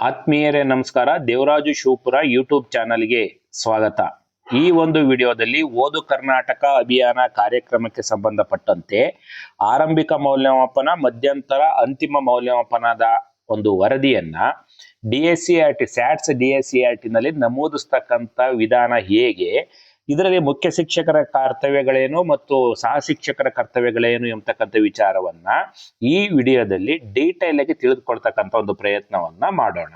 ಆತ್ಮೀಯರೇ ನಮಸ್ಕಾರ. ದೇವರಾಜು ಶಿವಪುರ ಯೂಟ್ಯೂಬ್ ಚಾನಲ್ಗೆ ಸ್ವಾಗತ. ಈ ಒಂದು ವಿಡಿಯೋದಲ್ಲಿ ಓದು ಕರ್ನಾಟಕ ಅಭಿಯಾನ ಕಾರ್ಯಕ್ರಮಕ್ಕೆ ಸಂಬಂಧಪಟ್ಟಂತೆ ಆರಂಭಿಕ ಮೌಲ್ಯಮಾಪನ, ಮಧ್ಯಂತರ, ಅಂತಿಮ ಮೌಲ್ಯಮಾಪನದ ಒಂದು ವರದಿಯನ್ನ DSCERT ಸ್ಯಾಟ್ಸ್ DSCERT ನಲ್ಲಿ ನಮೂದಿಸ್ತಕ್ಕಂಥ ವಿಧಾನ ಹೇಗೆ, ಇದರಲ್ಲಿ ಮುಖ್ಯ ಶಿಕ್ಷಕರ ಕರ್ತವ್ಯಗಳೇನು ಮತ್ತು ಸಹ ಶಿಕ್ಷಕರ ಕರ್ತವ್ಯಗಳೇನು ಎಂಬತಕ್ಕಂಥ ವಿಚಾರವನ್ನ ಈ ವಿಡಿಯೋದಲ್ಲಿ ಡೀಟೇಲ್ ಆಗಿ ತಿಳಿದುಕೊಳ್ತಕ್ಕಂಥ ಒಂದು ಪ್ರಯತ್ನವನ್ನ ಮಾಡೋಣ.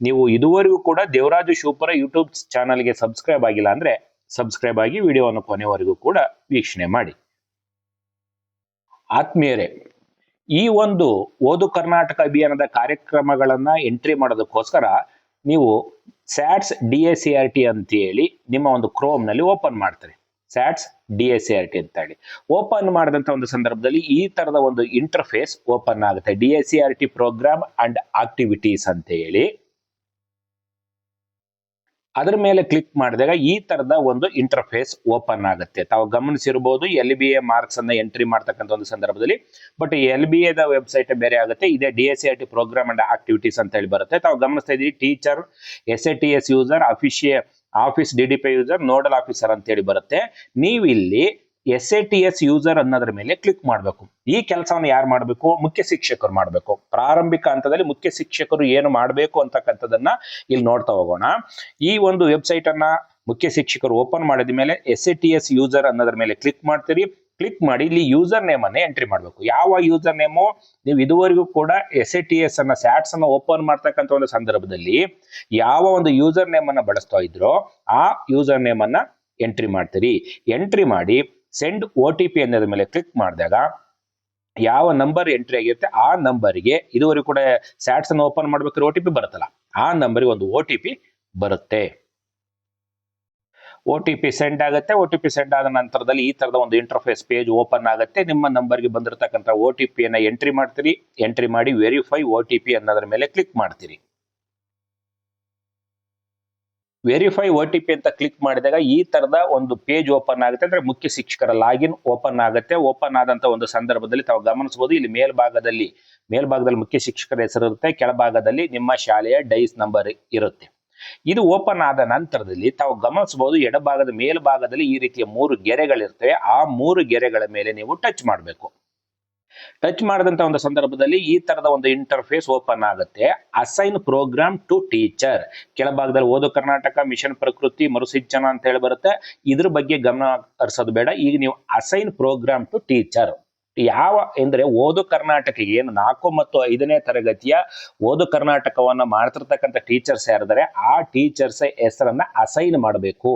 ನೀವು ಇದುವರೆಗೂ ಕೂಡ ದೇವರಾಜು ಶಿವಪುರ ಯೂಟ್ಯೂಬ್ ಚಾನಲ್ಗೆ ಸಬ್ಸ್ಕ್ರೈಬ್ ಆಗಿಲ್ಲ ಅಂದ್ರೆ ಸಬ್ಸ್ಕ್ರೈಬ್ ಆಗಿ ವಿಡಿಯೋವನ್ನು ಕೊನೆವರೆಗೂ ಕೂಡ ವೀಕ್ಷಣೆ ಮಾಡಿ. ಆತ್ಮೀಯರೇ, ಈ ಒಂದು ಓದು ಕರ್ನಾಟಕ ಅಭಿಯಾನದ ಕಾರ್ಯಕ್ರಮಗಳನ್ನ ಎಂಟ್ರಿ ಮಾಡೋದಕ್ಕೋಸ್ಕರ ನೀವು ಸ್ಯಾಟ್ಸ್ DSCERT ಅಂತ ಹೇಳಿ ನಿಮ್ಮ ಒಂದು ಕ್ರೋಮ್ ನಲ್ಲಿ ಓಪನ್ ಮಾಡ್ತಾರೆ. ಸ್ಯಾಟ್ಸ್ DSCERT ಅಂತ ಹೇಳಿ ಓಪನ್ ಮಾಡಿದಂತ ಒಂದು ಸಂದರ್ಭದಲ್ಲಿ ಈ ತರದ ಒಂದು ಇಂಟರ್ಫೇಸ್ ಓಪನ್ ಆಗುತ್ತೆ. DSCERT ಪ್ರೋಗ್ರಾಮ್ ಅಂಡ್ ಆಕ್ಟಿವಿಟೀಸ್ ಅಂತ ಹೇಳಿ ಅದರ ಮೇಲೆ ಕ್ಲಿಕ್ ಮಾಡಿದಾಗ ಈ ತರದ ಒಂದು ಇಂಟರ್ಫೇಸ್ ಓಪನ್ ಆಗುತ್ತೆ. ತಾವು ಗಮನಿಸಿರಬಹುದು LBA ಮಾರ್ಕ್ಸ್ ಅನ್ನ ಎಂಟ್ರಿ ಮಾಡ್ತಕ್ಕಂಥ ಒಂದು ಸಂದರ್ಭದಲ್ಲಿ, ಬಟ್ LBA ದ ವೆಬ್ಸೈಟ್ ಬೇರೆ ಆಗುತ್ತೆ. ಇದೇ DSCERT ಪ್ರೋಗ್ರಾಮ್ ಅಂಡ್ ಆಕ್ಟಿವಿಟೀಸ್ ಅಂತ ಹೇಳಿ ಬರುತ್ತೆ. ತಾವು ಗಮನಿಸ್ತಾ ಇದ್ದೀರಿ, teacher, SATS user, office DDP user, nodal officer ಅಂತ ಹೇಳಿ ಬರುತ್ತೆ. ನೀವು ಇಲ್ಲಿ SATS ಯೂಸರ್ ಅನ್ನೋದ್ರ ಮೇಲೆ ಕ್ಲಿಕ್ ಮಾಡಬೇಕು. ಈ ಕೆಲಸವನ್ನು ಯಾರು ಮಾಡಬೇಕು? ಮುಖ್ಯ ಶಿಕ್ಷಕರು ಮಾಡಬೇಕು. ಪ್ರಾರಂಭಿಕ ಹಂತದಲ್ಲಿ ಮುಖ್ಯ ಶಿಕ್ಷಕರು ಏನು ಮಾಡಬೇಕು ಅಂತಕ್ಕಂಥದನ್ನ ಇಲ್ಲಿ ನೋಡ್ತಾ ಹೋಗೋಣ. ಈ ಒಂದು ವೆಬ್ಸೈಟ್ ಅನ್ನ ಮುಖ್ಯ ಶಿಕ್ಷಕರು ಓಪನ್ ಮಾಡಿದ ಮೇಲೆ SATS ಯೂಸರ್ ಅನ್ನೋದ್ರ ಮೇಲೆ ಕ್ಲಿಕ್ ಮಾಡ್ತೀರಿ. ಕ್ಲಿಕ್ ಮಾಡಿ ಇಲ್ಲಿ ಯೂಸರ್ ನೇಮ್ ಅನ್ನ ಎಂಟ್ರಿ ಮಾಡಬೇಕು. ಯಾವ ಯೂಸರ್ ನೇಮು? ನೀವು ಇದುವರೆಗೂ ಕೂಡ SATS ಅನ್ನ ಸ್ಯಾಟ್ಸ್ ಅನ್ನ ಓಪನ್ ಮಾಡ್ತಕ್ಕಂಥ ಒಂದು ಸಂದರ್ಭದಲ್ಲಿ ಯಾವ ಒಂದು ಯೂಸರ್ ನೇಮ್ ಅನ್ನ ಬಳಸ್ತಾ ಇದ್ರೋ ಆ ಯೂಸರ್ ನೇಮ್ ಅನ್ನ ಎಂಟ್ರಿ ಮಾಡ್ತೀರಿ. ಎಂಟ್ರಿ ಮಾಡಿ ಸೆಂಡ್ OTP ಅನ್ನೋದ್ರ ಮೇಲೆ ಕ್ಲಿಕ್ ಮಾಡಿದಾಗ ಯಾವ ನಂಬರ್ ಎಂಟ್ರಿ ಆಗಿರುತ್ತೆ ಆ ನಂಬರ್ಗೆ, ಇದುವರೆಗೂ ಕೂಡ ಸ್ಯಾಟ್ಸ್ ಅನ್ನು ಓಪನ್ ಮಾಡ್ಬೇಕಾದ್ರೆ OTP ಬರುತ್ತಲ್ಲ, ಆ ನಂಬರ್ಗೆ ಒಂದು OTP ಬರುತ್ತೆ. OTP ಸೆಂಡ್ ಆಗುತ್ತೆ. OTP ಸೆಂಡ್ ಆದ ನಂತರದಲ್ಲಿ ಈ ತರದ ಒಂದು ಇಂಟರ್ಫೇಸ್ ಪೇಜ್ ಓಪನ್ ಆಗುತ್ತೆ. ನಿಮ್ಮ ನಂಬರ್ಗೆ ಬಂದಿರತಕ್ಕಂಥ OTP ಅನ್ನ ಎಂಟ್ರಿ ಮಾಡ್ತೀರಿ. ಎಂಟ್ರಿ ಮಾಡಿ ವೆರಿಫೈ OTP ಅನ್ನೋದ್ರ ಮೇಲೆ ಕ್ಲಿಕ್ ಮಾಡ್ತೀರಿ. ವೆರಿಫೈ OTP ಅಂತ ಕ್ಲಿಕ್ ಮಾಡಿದಾಗ ಈ ತರದ ಒಂದು ಪೇಜ್ ಓಪನ್ ಆಗುತ್ತೆ. ಅಂದ್ರೆ ಮುಖ್ಯ ಶಿಕ್ಷಕರ ಲಾಗಿನ್ ಓಪನ್ ಆಗುತ್ತೆ. ಓಪನ್ ಆದಂತ ಒಂದು ಸಂದರ್ಭದಲ್ಲಿ ತಾವು ಗಮನಿಸಬಹುದು, ಇಲ್ಲಿ ಮೇಲ್ಭಾಗದಲ್ಲಿ ಮುಖ್ಯ ಶಿಕ್ಷಕರ ಹೆಸರು ಇರುತ್ತೆ, ಕೆಳಭಾಗದಲ್ಲಿ ನಿಮ್ಮ ಶಾಲೆಯ ಡೈಸ್ ನಂಬರ್ ಇರುತ್ತೆ. ಇದು ಓಪನ್ ಆದ ನಂತರದಲ್ಲಿ ತಾವು ಗಮನಿಸಬಹುದು, ಎಡಭಾಗದ ಮೇಲ್ಭಾಗದಲ್ಲಿ ಈ ರೀತಿಯ 3 ಗೆರೆಗಳಿರ್ತವೆ. ಆ 3 ಗೆರೆಗಳ ಮೇಲೆ ನೀವು ಟಚ್ ಮಾಡಬೇಕು. ಟಚ್ ಮಾಡಿದಂತ ಒಂದು ಸಂದರ್ಭದಲ್ಲಿ ಈ ತರದ ಒಂದು ಇಂಟರ್ಫೇಸ್ ಓಪನ್ ಆಗುತ್ತೆ. ಅಸೈನ್ ಪ್ರೋಗ್ರಾಮ್ ಟು ಟೀಚರ್, ಕೆಳಭಾಗದಲ್ಲಿ ಓದು ಕರ್ನಾಟಕ, ಮಿಷನ್ ಪ್ರಕೃತಿ, ಮರುಸಿಂಚನ ಅಂತ ಹೇಳಿ ಬರುತ್ತೆ. ಇದ್ರ ಬಗ್ಗೆ ಗಮನ ಹರಿಸೋದು ಬೇಡ. ಈಗ ನೀವು ಅಸೈನ್ ಪ್ರೋಗ್ರಾಮ್ ಟು ಟೀಚರ್ ಯಾವ ಅಂದ್ರೆ ಓದು ಕರ್ನಾಟಕಕ್ಕೆ ಏನು 4 ಮತ್ತು 5ನೇ ತರಗತಿಯ ಓದು ಕರ್ನಾಟಕವನ್ನ ಮಾಡ್ತಿರ್ತಕ್ಕಂಥ ಟೀಚರ್ಸ್ ಯಾರಿದ್ದಾರೆ ಆ ಟೀಚರ್ಸ್ ಹೆಸರನ್ನ ಅಸೈನ್ ಮಾಡಬೇಕು.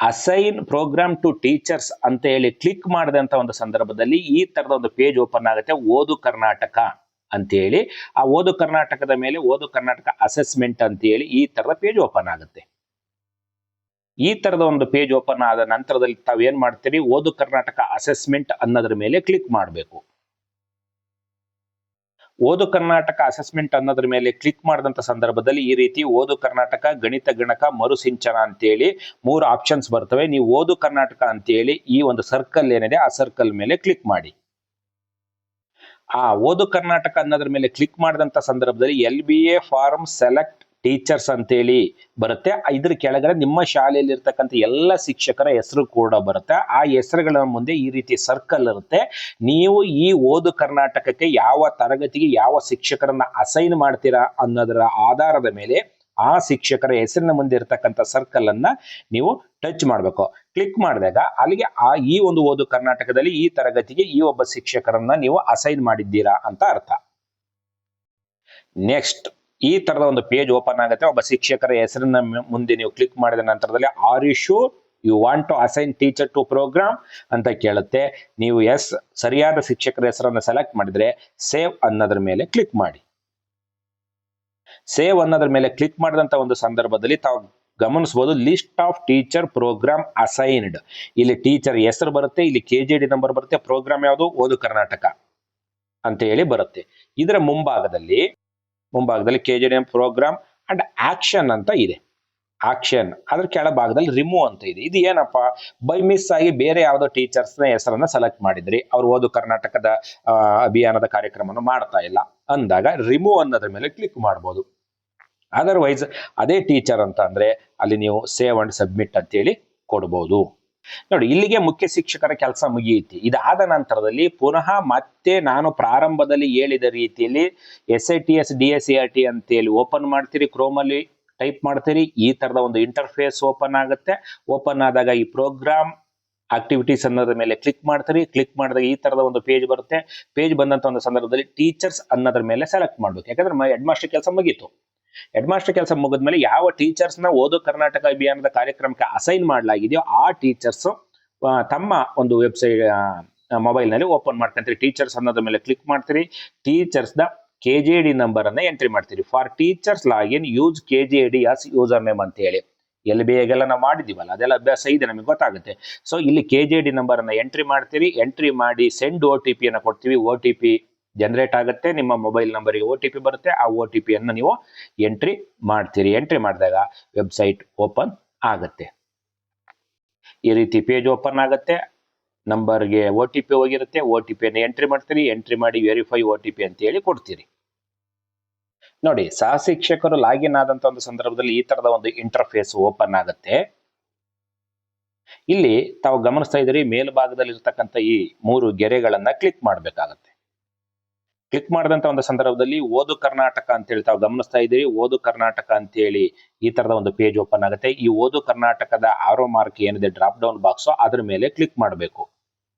ಅಸೈನ್ ಪ್ರೋಗ್ರಾಮ್ ಟು ಟೀಚರ್ಸ್ ಅಂತ ಹೇಳಿ ಕ್ಲಿಕ್ ಮಾಡಿದಂತ ಒಂದು ಸಂದರ್ಭದಲ್ಲಿ ಈ ತರದ ಒಂದು ಪೇಜ್ ಓಪನ್ ಆಗುತ್ತೆ. ಓದು ಕರ್ನಾಟಕ ಅಂತ ಹೇಳಿ ಆ ಓದು ಕರ್ನಾಟಕದ ಮೇಲೆ ಓದು ಕರ್ನಾಟಕ ಅಸೆಸ್ಮೆಂಟ್ ಅಂತ ಹೇಳಿ ಈ ತರದ ಪೇಜ್ ಓಪನ್ ಆಗುತ್ತೆ. ಈ ತರದ ಒಂದು ಪೇಜ್ ಓಪನ್ ಆದ ನಂತರದಲ್ಲಿ ತಾವೇನ್ ಮಾಡ್ತೀರಿ, ಓದು ಕರ್ನಾಟಕ ಅಸೆಸ್ಮೆಂಟ್ ಅನ್ನೋದ್ರ ಮೇಲೆ ಕ್ಲಿಕ್ ಮಾಡಬೇಕು. ಓದು ಕರ್ನಾಟಕ ಅಸೆಸ್ಮೆಂಟ್ ಅನ್ನೋದ್ರ ಮೇಲೆ ಕ್ಲಿಕ್ ಮಾಡಿದಂತ ಸಂದರ್ಭದಲ್ಲಿ ಈ ರೀತಿ ಓದು ಕರ್ನಾಟಕ, ಗಣಿತ ಗಣಕ, ಮರುಸಿಂಚನ ಅಂತೇಳಿ 3 ಆಪ್ಷನ್ಸ್ ಬರ್ತವೆ. ನೀವು ಓದು ಕರ್ನಾಟಕ ಅಂತೇಳಿ ಈ ಒಂದು ಸರ್ಕಲ್ ಏನಿದೆ ಆ ಸರ್ಕಲ್ ಮೇಲೆ ಕ್ಲಿಕ್ ಮಾಡಿ. ಆ ಓದು ಕರ್ನಾಟಕ ಅನ್ನೋದ್ರ ಮೇಲೆ ಕ್ಲಿಕ್ ಮಾಡಿದಂತ ಸಂದರ್ಭದಲ್ಲಿ LBA ಫಾರ್ಮ್ ಸೆಲೆಕ್ಟ್ ಟೀಚರ್ಸ್ ಅಂತೇಳಿ ಬರುತ್ತೆ. ಇದ್ರ ಕೆಳಗಡೆ ನಿಮ್ಮ ಶಾಲೆಯಲ್ಲಿ ಇರ್ತಕ್ಕಂಥ ಎಲ್ಲ ಶಿಕ್ಷಕರ ಹೆಸರು ಕೂಡ ಬರುತ್ತೆ. ಆ ಹೆಸರುಗಳ ಮುಂದೆ ಈ ರೀತಿ ಸರ್ಕಲ್ ಇರುತ್ತೆ. ನೀವು ಈ ಓದು ಕರ್ನಾಟಕಕ್ಕೆ ಯಾವ ತರಗತಿಗೆ ಯಾವ ಶಿಕ್ಷಕರನ್ನ ಅಸೈನ್ ಮಾಡ್ತೀರಾ ಅನ್ನೋದರ ಆಧಾರದ ಮೇಲೆ ಆ ಶಿಕ್ಷಕರ ಹೆಸರಿನ ಮುಂದೆ ಇರತಕ್ಕಂಥ ಸರ್ಕಲ್ ಅನ್ನ ನೀವು ಟಚ್ ಮಾಡಬೇಕು. ಕ್ಲಿಕ್ ಮಾಡಿದಾಗ ಅಲ್ಲಿಗೆ ಈ ಒಂದು ಓದು ಕರ್ನಾಟಕದಲ್ಲಿ ಈ ತರಗತಿಗೆ ಈ ಒಬ್ಬ ಶಿಕ್ಷಕರನ್ನ ನೀವು ಅಸೈನ್ ಮಾಡಿದ್ದೀರಾ ಅಂತ ಅರ್ಥ. ನೆಕ್ಸ್ಟ್ ಈ ತರದ ಒಂದು ಪೇಜ್ ಓಪನ್ ಆಗುತ್ತೆ. ಒಬ್ಬ ಶಿಕ್ಷಕರ ಹೆಸರಿನ ಮುಂದೆ ನೀವು ಕ್ಲಿಕ್ ಮಾಡಿದ ನಂತರದಲ್ಲಿ are you sure you want to assign teacher to programme ಅಂತ ಕೇಳುತ್ತೆ. ನೀವು ಸರಿಯಾದ ಶಿಕ್ಷಕರ ಹೆಸರನ್ನು ಸೆಲೆಕ್ಟ್ ಮಾಡಿದ್ರೆ ಸೇವ್ ಅನ್ನೋದ್ರ ಮೇಲೆ ಕ್ಲಿಕ್ ಮಾಡಿ. ಸೇವ್ ಅನ್ನೋದ್ರ ಮೇಲೆ ಕ್ಲಿಕ್ ಮಾಡಿದಂತ ಒಂದು ಸಂದರ್ಭದಲ್ಲಿ ತಾವು ಗಮನಿಸಬಹುದು, list of teacher programme assigned. ಇಲ್ಲಿ ಟೀಚರ್ ಹೆಸರು ಬರುತ್ತೆ, ಇಲ್ಲಿ KGD ನಂಬರ್ ಬರುತ್ತೆ, ಪ್ರೋಗ್ರಾಮ್ ಯಾವುದು ಓದು ಕರ್ನಾಟಕ ಅಂತ ಹೇಳಿ ಬರುತ್ತೆ. ಇದರ ಮುಂಭಾಗದಲ್ಲಿ KGD ಪ್ರೋಗ್ರಾಮ್ ಅಂಡ್ ಆಕ್ಷನ್ ಅಂತ ಇದೆ. ಆಕ್ಷನ್ ಅದ್ರ ಕೆಳಭಾಗದಲ್ಲಿ ರಿಮೂವ್ ಅಂತ ಇದೆ. ಇದು ಏನಪ್ಪ, ಬೈ ಮಿಸ್ ಆಗಿ ಬೇರೆ ಯಾವುದೋ ಟೀಚರ್ಸ್ನ ಹೆಸರನ್ನ ಸೆಲೆಕ್ಟ್ ಮಾಡಿದ್ರಿ, ಅವ್ರು ಓದು ಕರ್ನಾಟಕದ ಅಭಿಯಾನದ ಕಾರ್ಯಕ್ರಮವನ್ನು ಮಾಡ್ತಾ ಇಲ್ಲ ಅಂದಾಗ ರಿಮೂವ್ ಅನ್ನೋದ್ರ ಮೇಲೆ ಕ್ಲಿಕ್ ಮಾಡ್ಬೋದು. ಅದರ್ವೈಸ್ ಅದೇ ಟೀಚರ್ ಅಂತ ಅಂದ್ರೆ ಅಲ್ಲಿ ನೀವು ಸೇವ್ ಅಂಡ್ ಸಬ್ಮಿಟ್ ಅಂತೇಳಿ ಕೊಡ್ಬೋದು. ನೋಡಿ, ಇಲ್ಲಿಗೆ ಮುಖ್ಯ ಶಿಕ್ಷಕರ ಕೆಲಸ ಮುಗಿಯಿತು. ಇದಾದ ನಂತರದಲ್ಲಿ ಪುನಃ ಮತ್ತೆ ನಾನು ಪ್ರಾರಂಭದಲ್ಲಿ ಹೇಳಿದ ರೀತಿಯಲ್ಲಿ SITS DSERT ಅಂತೇಳಿ ಓಪನ್ ಮಾಡ್ತೀರಿ, ಕ್ರೋಮಲ್ಲಿ ಟೈಪ್ ಮಾಡ್ತೀರಿ, ಈ ತರದ ಒಂದು ಇಂಟರ್ಫೇಸ್ ಓಪನ್ ಆಗುತ್ತೆ. ಓಪನ್ ಆದಾಗ ಈ ಪ್ರೋಗ್ರಾಮ್ ಆಕ್ಟಿವಿಟೀಸ್ ಅನ್ನೋದ್ರ ಮೇಲೆ ಕ್ಲಿಕ್ ಮಾಡ್ತೀರಿ. ಕ್ಲಿಕ್ ಮಾಡಿದಾಗ ಈ ತರದ ಒಂದು ಪೇಜ್ ಬರುತ್ತೆ. ಪೇಜ್ ಬಂದಂತ ಒಂದು ಸಂದರ್ಭದಲ್ಲಿ ಟೀಚರ್ಸ್ ಅನ್ನೋದ್ರ ಮೇಲೆ ಸೆಲೆಕ್ಟ್ ಮಾಡ್ಬೇಕು. ಯಾಕಂದ್ರೆ ಹೆಡ್ ಮಾಸ್ಟರ್ ಕೆಲಸ ಮುಗೀತು. ಹೆಡ್ ಮಾಸ್ಟರ್ ಕೆಲಸ ಮುಗಿದ್ಮೇಲೆ ಯಾವ ಟೀಚರ್ಸ್ ನ ಓದು ಕರ್ನಾಟಕ ಅಭಿಯಾನದ ಕಾರ್ಯಕ್ರಮಕ್ಕೆ ಅಸೈನ್ ಮಾಡಲಾಗಿದೆಯೋ ಆ ಟೀಚರ್ಸ್ ತಮ್ಮ ಒಂದು ವೆಬ್ಸೈಟ್ ಮೊಬೈಲ್ ನಲ್ಲಿ ಓಪನ್ ಮಾಡ್ಕೊಂತೀರಿ. ಟೀಚರ್ಸ್ ಅನ್ನೋದ್ರ ಮೇಲೆ ಕ್ಲಿಕ್ ಮಾಡ್ತೀರಿ. ಟೀಚರ್ಸ್ ದ KJD ನಂಬರ್ ಅನ್ನ ಎಂಟ್ರಿ ಮಾಡ್ತೀರಿ. For teachers login use KJD as user name ಅಂತ ಹೇಳಿ LBAಗೆಲ್ಲ ನಾವು ಮಾಡಿದೀವಲ್ಲ, ಅದೆಲ್ಲ ಅಭ್ಯಾಸ ಇದೆ, ನಮಗೆ ಗೊತ್ತಾಗುತ್ತೆ. ಸೊ ಇಲ್ಲಿ KJD ನಂಬರ್ ಅನ್ನ ಎಂಟ್ರಿ ಮಾಡ್ತೀರಿ. ಎಂಟ್ರಿ ಮಾಡಿ ಸೆಂಡ್ OTP ಅನ್ನ ಕೊಡ್ತೀವಿ. OTP ಜನರೇಟ್ ಆಗುತ್ತೆ, ನಿಮ್ಮ ಮೊಬೈಲ್ ನಂಬರ್ಗೆ OTP ಬರುತ್ತೆ. ಆ OTP ಅನ್ನು ನೀವು ಎಂಟ್ರಿ ಮಾಡ್ತೀರಿ. ಎಂಟ್ರಿ ಮಾಡಿದಾಗ ವೆಬ್ಸೈಟ್ ಓಪನ್ ಆಗುತ್ತೆ. ಈ ರೀತಿ ಪೇಜ್ ಓಪನ್ ಆಗುತ್ತೆ. ನಂಬರ್ಗೆ OTP ಹೋಗಿರುತ್ತೆ. OTP ಅನ್ನು ಎಂಟ್ರಿ ಮಾಡ್ತೀರಿ. ಎಂಟ್ರಿ ಮಾಡಿ ವೆರಿಫೈ OTP ಅಂತ ಹೇಳಿ ಕೊಡ್ತೀರಿ. ನೋಡಿ, ಸಹ ಶಿಕ್ಷಕರು ಲಾಗಿನ್ ಆದಂತ ಒಂದು ಸಂದರ್ಭದಲ್ಲಿ ಈ ತರದ ಒಂದು ಇಂಟರ್ಫೇಸ್ ಓಪನ್ ಆಗುತ್ತೆ. ಇಲ್ಲಿ ತಾವು ಗಮನಿಸ್ತಾ ಇದ್ದೀರಿ, ಮೇಲ್ಭಾಗದಲ್ಲಿ ಇರ್ತಕ್ಕಂಥ ಈ 3 ಗೆರೆಗಳನ್ನ ಕ್ಲಿಕ್ ಮಾಡಬೇಕಾಗತ್ತೆ. ಕ್ಲಿಕ್ ಮಾಡಿದಂತ ಒಂದು ಸಂದರ್ಭದಲ್ಲಿ ಓದು ಕರ್ನಾಟಕ ಅಂತೇಳಿ ತಾವು ಗಮನಿಸ್ತಾ ಇದ್ದೀರಿ. ಓದು ಕರ್ನಾಟಕ ಅಂತೇಳಿ ಈ ತರದ ಒಂದು ಪೇಜ್ ಓಪನ್ ಆಗುತ್ತೆ. ಈ ಓದು ಕರ್ನಾಟಕದ ಆರೋ ಮಾರ್ಕ್ ಏನಿದೆ ಡ್ರಾಪ್ ಡೌನ್ ಬಾಕ್ಸ್, ಅದ್ರ ಮೇಲೆ ಕ್ಲಿಕ್ ಮಾಡಬೇಕು.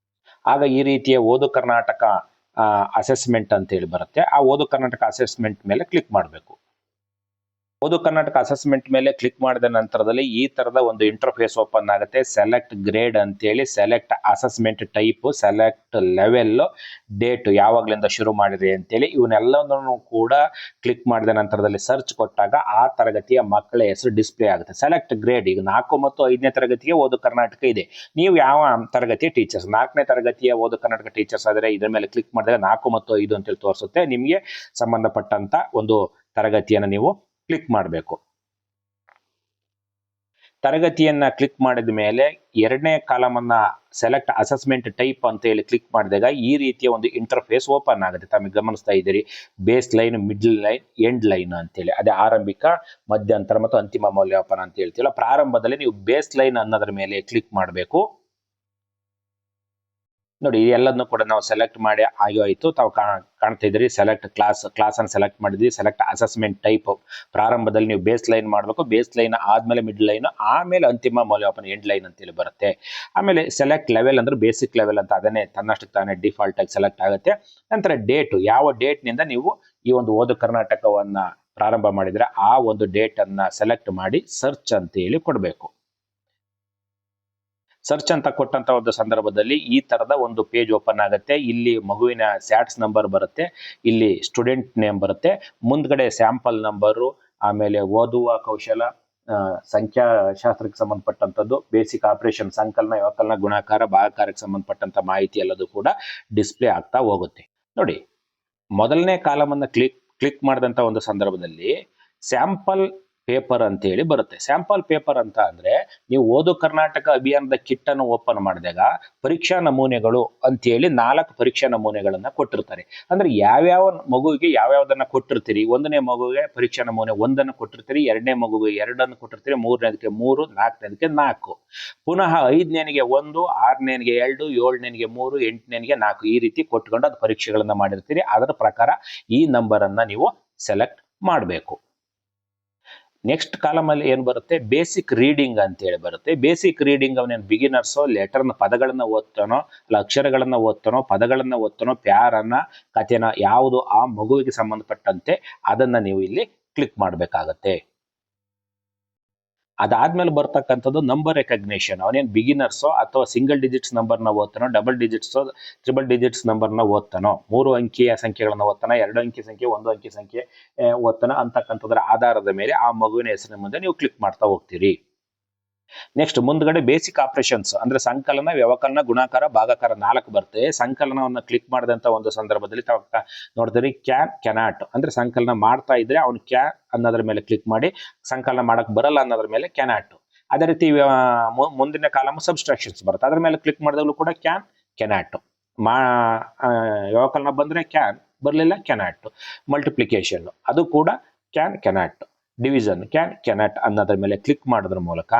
ಆಗ ಈ ರೀತಿಯ ಓದು ಕರ್ನಾಟಕ ಅಸೆಸ್ಮೆಂಟ್ ಅಂತ ಹೇಳಿ ಬರುತ್ತೆ. ಆ ಓದು ಕರ್ನಾಟಕ ಅಸೆಸ್ಮೆಂಟ್ ಮೇಲೆ ಕ್ಲಿಕ್ ಮಾಡಬೇಕು. ಓದು ಕರ್ನಾಟಕ ಅಸೆಸ್ಮೆಂಟ್ ಮೇಲೆ ಕ್ಲಿಕ್ ಮಾಡಿದ ನಂತರದಲ್ಲಿ ಈ ತರದ ಒಂದು ಇಂಟರ್ಫೇಸ್ ಓಪನ್ ಆಗುತ್ತೆ. ಸೆಲೆಕ್ಟ್ ಗ್ರೇಡ್ ಅಂತೇಳಿ, select assessment type, select level, date ಯಾವಾಗ್ಲಿಂದ ಶುರು ಮಾಡಿದೆ ಅಂತೇಳಿ ಇವನ್ನೆಲ್ಲನೂ ಕೂಡ ಕ್ಲಿಕ್ ಮಾಡಿದ ನಂತರದಲ್ಲಿ ಸರ್ಚ್ ಕೊಟ್ಟಾಗ ಆ ತರಗತಿಯ ಮಕ್ಕಳ ಹೆಸರು ಡಿಸ್ಪ್ಲೇ ಆಗುತ್ತೆ. ಸೆಲೆಕ್ಟ್ ಗ್ರೇಡ್, ಈಗ 4 ಮತ್ತು 5ನೇ ತರಗತಿಗೆ ಓದು ಕರ್ನಾಟಕ ಇದೆ. ನೀವು ಯಾವ ತರಗತಿಯ ಟೀಚರ್ಸ್, 4ನೇ ತರಗತಿಯ ಓದು ಕರ್ನಾಟಕ ಟೀಚರ್ಸ್ ಆದರೆ ಇದರ ಮೇಲೆ ಕ್ಲಿಕ್ ಮಾಡಿದಾಗ 4 ಮತ್ತು 5 ಅಂತೇಳಿ ತೋರಿಸುತ್ತೆ. ನಿಮಗೆ ಸಂಬಂಧಪಟ್ಟಂತ ಒಂದು ತರಗತಿಯನ್ನು ನೀವು ಕ್ಲಿಕ್ ಮಾಡಬೇಕು. ತರಗತಿಯನ್ನ ಕ್ಲಿಕ್ ಮಾಡಿದ ಮೇಲೆ 2ನೇ ಕಾಲಮ್ ಅನ್ನ ಸೆಲೆಕ್ಟ್ ಅಸೆಸ್ಮೆಂಟ್ ಟೈಪ್ ಅಂತ ಹೇಳಿ ಕ್ಲಿಕ್ ಮಾಡಿದಾಗ ಈ ರೀತಿಯ ಒಂದು ಇಂಟರ್ಫೇಸ್ ಓಪನ್ ಆಗುತ್ತೆ. ತಮಗೆ ಗಮನಿಸ್ತಾ ಇದ್ದೀರಿ, base line, middle line, end line ಅಂತೇಳಿ. ಅದೇ ಆರಂಭಿಕ, ಮಧ್ಯಂತರ ಮತ್ತು ಅಂತಿಮ ಮೌಲ್ಯಮಾಪನ ಅಂತ ಹೇಳ್ತೀವಲ್ಲ. ಪ್ರಾರಂಭದಲ್ಲಿ ನೀವು ಬೇಸ್ ಲೈನ್ ಅನ್ನೋದ್ರ ಮೇಲೆ ಕ್ಲಿಕ್ ಮಾಡಬೇಕು. ನೋಡಿ, ಎಲ್ಲದನ್ನು ಕೂಡ ನಾವು ಸೆಲೆಕ್ಟ್ ಮಾಡಿ ಆಯ್ತು. ತಾವು ಕಾಣ್ತಾ ಇದ್ರಿ, ಸೆಲೆಕ್ಟ್ ಕ್ಲಾಸ್ ಅನ್ನು ಸೆಲೆಕ್ಟ್ ಮಾಡಿದ್ವಿ. ಸೆಲೆಕ್ಟ್ ಅಸೆಸ್ಮೆಂಟ್ ಟೈಪ್, ಪ್ರಾರಂಭದಲ್ಲಿ ನೀವು ಬೇಸ್ ಲೈನ್ ಮಾಡಬೇಕು. ಬೇಸ್ ಲೈನ್ ಆದ್ಮೇಲೆ ಮಿಡ್ ಲೈನ್, ಆಮೇಲೆ ಅಂತಿಮ ಮೌಲ್ಯಮಾಪನ ಎಂಡ್ ಲೈನ್ ಅಂತೇಳಿ ಬರುತ್ತೆ. ಆಮೇಲೆ ಸೆಲೆಕ್ಟ್ ಲೆವೆಲ್ ಅಂದ್ರೆ ಬೇಸಿಕ್ ಲೆವೆಲ್ ಅಂತ, ಅದನ್ನೇ ತನ್ನಷ್ಟಕ್ಕೆ ತಾನೇ ಡಿಫಾಲ್ಟ್ ಆಗಿ ಸೆಲೆಕ್ಟ್ ಆಗುತ್ತೆ. ನಂತರ ಡೇಟ್, ಯಾವ ಡೇಟ್ ನಿಂದ ನೀವು ಈ ಒಂದು ಓದು ಕರ್ನಾಟಕವನ್ನ ಪ್ರಾರಂಭ ಮಾಡಿದ್ರೆ ಆ ಒಂದು ಡೇಟ್ ಅನ್ನ ಸೆಲೆಕ್ಟ್ ಮಾಡಿ ಸರ್ಚ್ ಅಂತ ಹೇಳಿ ಕೊಡಬೇಕು. ಸರ್ಚ್ ಅಂತ ಕೊಟ್ಟಂತ ಒಂದು ಸಂದರ್ಭದಲ್ಲಿ ಈ ತರದ ಒಂದು ಪೇಜ್ ಓಪನ್ ಆಗುತ್ತೆ. ಇಲ್ಲಿ ಮಗುವಿನ ಸ್ಯಾಟ್ಸ್ ನಂಬರ್ ಬರುತ್ತೆ, ಇಲ್ಲಿ ಸ್ಟೂಡೆಂಟ್ ನೇಮ್ ಬರುತ್ತೆ, ಮುಂದ್ಗಡೆ ಸ್ಯಾಂಪಲ್ ನಂಬರು, ಆಮೇಲೆ ಓದುವ ಕೌಶಲ, ಸಂಖ್ಯಾಶಾಸ್ತ್ರಕ್ಕೆ ಸಂಬಂಧಪಟ್ಟಂತದ್ದು, ಬೇಸಿಕ್ ಆಪರೇಷನ್, ಸಂಕಲನ, ವ್ಯವಕಲನ, ಗುಣಾಕಾರ, ಭಾಗಾಕಾರಕ್ಕೆ ಸಂಬಂಧಪಟ್ಟಂತ ಮಾಹಿತಿ ಎಲ್ಲದೂ ಕೂಡ ಡಿಸ್ಪ್ಲೇ ಆಗ್ತಾ ಹೋಗುತ್ತೆ. ನೋಡಿ, ಮೊದಲನೇ ಕಾಲಮ್ ಅನ್ನ ಕ್ಲಿಕ್ ಮಾಡಿದಂತ ಒಂದು ಸಂದರ್ಭದಲ್ಲಿ ಸ್ಯಾಂಪಲ್ ಪೇಪರ್ ಅಂತ ಹೇಳಿ ಬರುತ್ತೆ. ಸ್ಯಾಂಪಲ್ ಪೇಪರ್ ಅಂತ ಅಂದ್ರೆ ನೀವು ಓದು ಕರ್ನಾಟಕ ಅಭಿಯಾನದ ಕಿಟ್ ಅನ್ನು ಓಪನ್ ಮಾಡಿದಾಗ ಪರೀಕ್ಷಾ ನಮೂನೆಗಳು ಅಂತ ಹೇಳಿ 4 ಪರೀಕ್ಷಾ ನಮೂನೆಗಳನ್ನ ಕೊಟ್ಟಿರ್ತಾರೆ. ಅಂದ್ರೆ ಯಾವ್ಯಾವ ಮಗುವಿಗೆ ಯಾವ್ಯಾವ್ದನ್ನ ಕೊಟ್ಟಿರ್ತೀರಿ. 1ನೇ ಮಗುವಿಗೆ ಪರೀಕ್ಷಾ ನಮೂನೆ 1 ಕೊಟ್ಟಿರ್ತೀರಿ, 2ನೇ ಮಗುವಿಗೆ 2 ಕೊಟ್ಟಿರ್ತೀರಿ, 3ನೇದಕ್ಕೆ 3, 4ನೇದಕ್ಕೆ 4, ಪುನಃ 5ನೇನಿಗೆ 1, 6ನೇನಿಗೆ 2, 7ನೇನಿಗೆ 3, 8ನೇನಿಗೆ 4, ಈ ರೀತಿ ಕೊಟ್ಕೊಂಡು ಅದು ಪರೀಕ್ಷೆಗಳನ್ನ ಮಾಡಿರ್ತೀರಿ. ಅದರ ಪ್ರಕಾರ ಈ ನಂಬರ್ ಅನ್ನ ನೀವು ಸೆಲೆಕ್ಟ್ ಮಾಡಬೇಕು. ನೆಕ್ಸ್ಟ್ ಕಾಲಮ್ ಅಲ್ಲಿ ಏನ್ ಬರುತ್ತೆ, ಬೇಸಿಕ್ ರೀಡಿಂಗ್ ಅಂತ ಹೇಳಿ ಬರುತ್ತೆ. ಬೇಸಿಕ್ ರೀಡಿಂಗ್ ಅವನೇನು ಬಿಗಿನರ್ಸೋ, ಲೆಟರ್ನ ಪದಗಳನ್ನ ಓದ್ತಾನೋ, ಅಲ್ಲ ಅಕ್ಷರಗಳನ್ನ ಓದ್ತಾನೋ, ಪದಗಳನ್ನ ಓದ್ತಾನೋ, ಪ್ಯಾರನ್ನ, ಕಥೆನ, ಯಾವುದು ಆ ಮಗುವಿಗೆ ಸಂಬಂಧಪಟ್ಟಂತೆ ಅದನ್ನ ನೀವು ಇಲ್ಲಿ ಕ್ಲಿಕ್ ಮಾಡಬೇಕಾಗತ್ತೆ. ಅದಾದ್ಮೇಲೆ ಬರ್ತಕ್ಕಂಥದ್ದು ನಂಬರ್ ರೆಕಗ್ನೇಷನ್. ಅವನೇನು ಬಿಗಿನರ್ಸೋ ಅಥವಾ ಸಿಂಗಲ್ ಡಿಜಿಟ್ಸ್ ನಂಬರ್ನ ಓದ್ತಾನೋ, ಡಬಲ್ ಡಿಜಿಟ್ಸ್, ಟ್ರಿಬಲ್ ಡಿಜಿಟ್ಸ್ ನಂಬರ್ನ ಓದ್ತಾನೋ, 3 ಅಂಕಿಯ ಸಂಖ್ಯೆಗಳನ್ನ ಓದ್ತಾನೋ, 2 ಅಂಕಿ ಸಂಖ್ಯೆ, 1 ಅಂಕಿ ಸಂಖ್ಯೆ ಓದ್ತಾನೋ ಅಂತಕ್ಕಂಥದ್ರ ಆಧಾರದ ಮೇಲೆ ಆ ಮಗುವಿನ ಹೆಸರಿನ ಮುಂದೆ ನೀವು ಕ್ಲಿಕ್ ಮಾಡ್ತಾ ಹೋಗ್ತೀರಿ. ನೆಕ್ಸ್ಟ್ ಮುಂದ್ಗಡೆ ಬೇಸಿಕ್ ಆಪರೇಷನ್ಸ್ ಅಂದ್ರೆ ಸಂಕಲನ, ವ್ಯವಕಲನ, ಗುಣಾಕಾರ, ಭಾಗಾಕಾರ 4 ಬರ್ತದೆ. ಸಂಕಲನವನ್ನ ಕ್ಲಿಕ್ ಮಾಡಿದಂತ ಒಂದು ಸಂದರ್ಭದಲ್ಲಿ ತಾವು ನೋಡ್ತೀರಿ ಕ್ಯಾನಾಟ್ ಅಂದ್ರೆ ಸಂಕಲನ ಮಾಡ್ತಾ ಇದ್ರೆ ಅವ್ನು ಅನ್ನೋದ್ರ ಮೇಲೆ ಕ್ಲಿಕ್ ಮಾಡಿ, ಸಂಕಲನ ಮಾಡಕ್ ಬರಲ್ಲ ಅನ್ನೋದ್ರ ಮೇಲೆ ಕ್ಯಾನಾಟ್. ಅದೇ ರೀತಿ ಮುಂದಿನ ಕಾಲಮ್ ಸಬ್ಸ್ಟ್ರಾಕ್ಷನ್ಸ್ ಬರುತ್ತೆ, ಅದ್ರ ಮೇಲೆ ಕ್ಲಿಕ್ ಮಾಡಿದಾಗಲೂ ಕೂಡ ಕ್ಯಾನಾಟ್. ವ್ಯವಕಲನ ಬಂದ್ರೆ ಬರ್ಲಿಲ್ಲ ಕ್ಯಾನಾಟ್. ಮಲ್ಟಿಪ್ಲಿಕೇಶನ್ ಅದು ಕೂಡ ಕ್ಯಾನಾಟ್. ಡಿವಿಷನ್ ಕ್ಯಾನಾಟ್ ಅನ್ನೋದ್ರ ಮೇಲೆ ಕ್ಲಿಕ್ ಮಾಡೋದ್ರ ಮೂಲಕ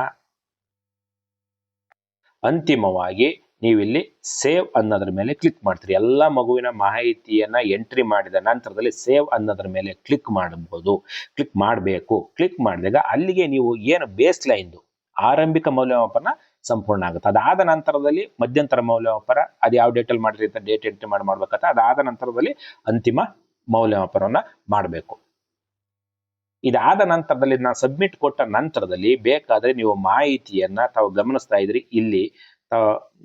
ಅಂತಿಮವಾಗಿ ನೀವಿಲ್ಲಿ ಸೇವ್ ಅನ್ನೋದ್ರ ಮೇಲೆ ಕ್ಲಿಕ್ ಮಾಡ್ತೀರಿ. ಎಲ್ಲ ಮಗುವಿನ ಮಾಹಿತಿಯನ್ನ ಎಂಟ್ರಿ ಮಾಡಿದ ನಂತರದಲ್ಲಿ ಸೇವ್ ಅನ್ನೋದ್ರ ಮೇಲೆ ಕ್ಲಿಕ್ ಮಾಡಬಹುದು, ಕ್ಲಿಕ್ ಮಾಡಬೇಕು. ಕ್ಲಿಕ್ ಮಾಡಿದಾಗ ಅಲ್ಲಿಗೆ ನೀವು ಏನು ಬೇಸ್ ಲೈನ್ದು ಆರಂಭಿಕ ಮೌಲ್ಯಮಾಪನ ಸಂಪೂರ್ಣ ಆಗುತ್ತೆ. ಅದಾದ ನಂತರದಲ್ಲಿ ಮಧ್ಯಂತರ ಮೌಲ್ಯಮಾಪನ, ಅದು ಯಾವ ಡೇಟಲ್ಲಿ ಮಾಡಿರಿ ಅಂತ ಡೇಟ್ ಎಂಟ್ರಿ ಮಾಡ್ಬೇಕಂತ, ಅದಾದ ನಂತರದಲ್ಲಿ ಅಂತಿಮ ಮೌಲ್ಯಮಾಪನವನ್ನ ಮಾಡಬೇಕು. ಇದಾದ ನಂತರದಲ್ಲಿ ನಾನು ಸಬ್ಮಿಟ್ ಕೊಟ್ಟ ನಂತರದಲ್ಲಿ ಬೇಕಾದ್ರೆ ನೀವು ಮಾಹಿತಿಯನ್ನ ತಾವು ಗಮನಿಸ್ತಾ ಇದ್ರಿ, ಇಲ್ಲಿ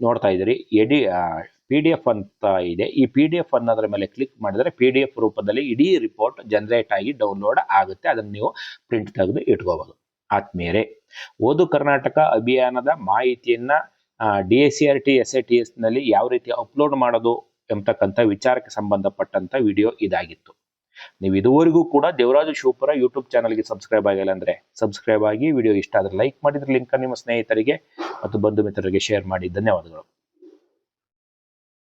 ನೋಡ್ತಾ ಇದ್ರಿ PDF ಅಂತ ಇದೆ. ಈ PDF ಅನ್ನೋದ್ರ ಮೇಲೆ ಕ್ಲಿಕ್ ಮಾಡಿದ್ರೆ PDF ರೂಪದಲ್ಲಿ ಇಡೀ ರಿಪೋರ್ಟ್ ಜನರೇಟ್ ಆಗಿ ಡೌನ್ಲೋಡ್ ಆಗುತ್ತೆ. ಅದನ್ನು ನೀವು ಪ್ರಿಂಟ್ ತೆಗೆದು ಇಟ್ಕೋಬಹುದು. ಆದ್ಮೇಲೆ ಓದು ಕರ್ನಾಟಕ ಅಭಿಯಾನದ ಮಾಹಿತಿಯನ್ನ DSCRT SATS ನಲ್ಲಿ ಯಾವ ರೀತಿ ಅಪ್ಲೋಡ್ ಮಾಡೋದು ಎಂಬತಕ್ಕಂಥ ವಿಚಾರಕ್ಕೆ ಸಂಬಂಧಪಟ್ಟಂತ ವಿಡಿಯೋ ಇದಾಗಿತ್ತು. ನೀವು ಇದುವರೆಗೂ ಕೂಡ ದೇವರಾಜು ಶಿವಪುರ ಯೂಟ್ಯೂಬ್ ಚಾನಲ್ಗೆ ಸಬ್ಸ್ಕ್ರೈಬ್ ಆಗಿಲ್ಲ ಅಂದ್ರೆ ಸಬ್ಸ್ಕ್ರೈಬ್ ಆಗಿ, ವಿಡಿಯೋ ಇಷ್ಟ ಆದ್ರೆ ಲೈಕ್ ಮಾಡಿದ್ರೆ ಲಿಂಕ್ ನಿಮ್ಮ ಸ್ನೇಹಿತರಿಗೆ ಮತ್ತು ಬಂಧು ಮಿತ್ರರಿಗೆ ಶೇರ್ ಮಾಡಿ. ಧನ್ಯವಾದಗಳು.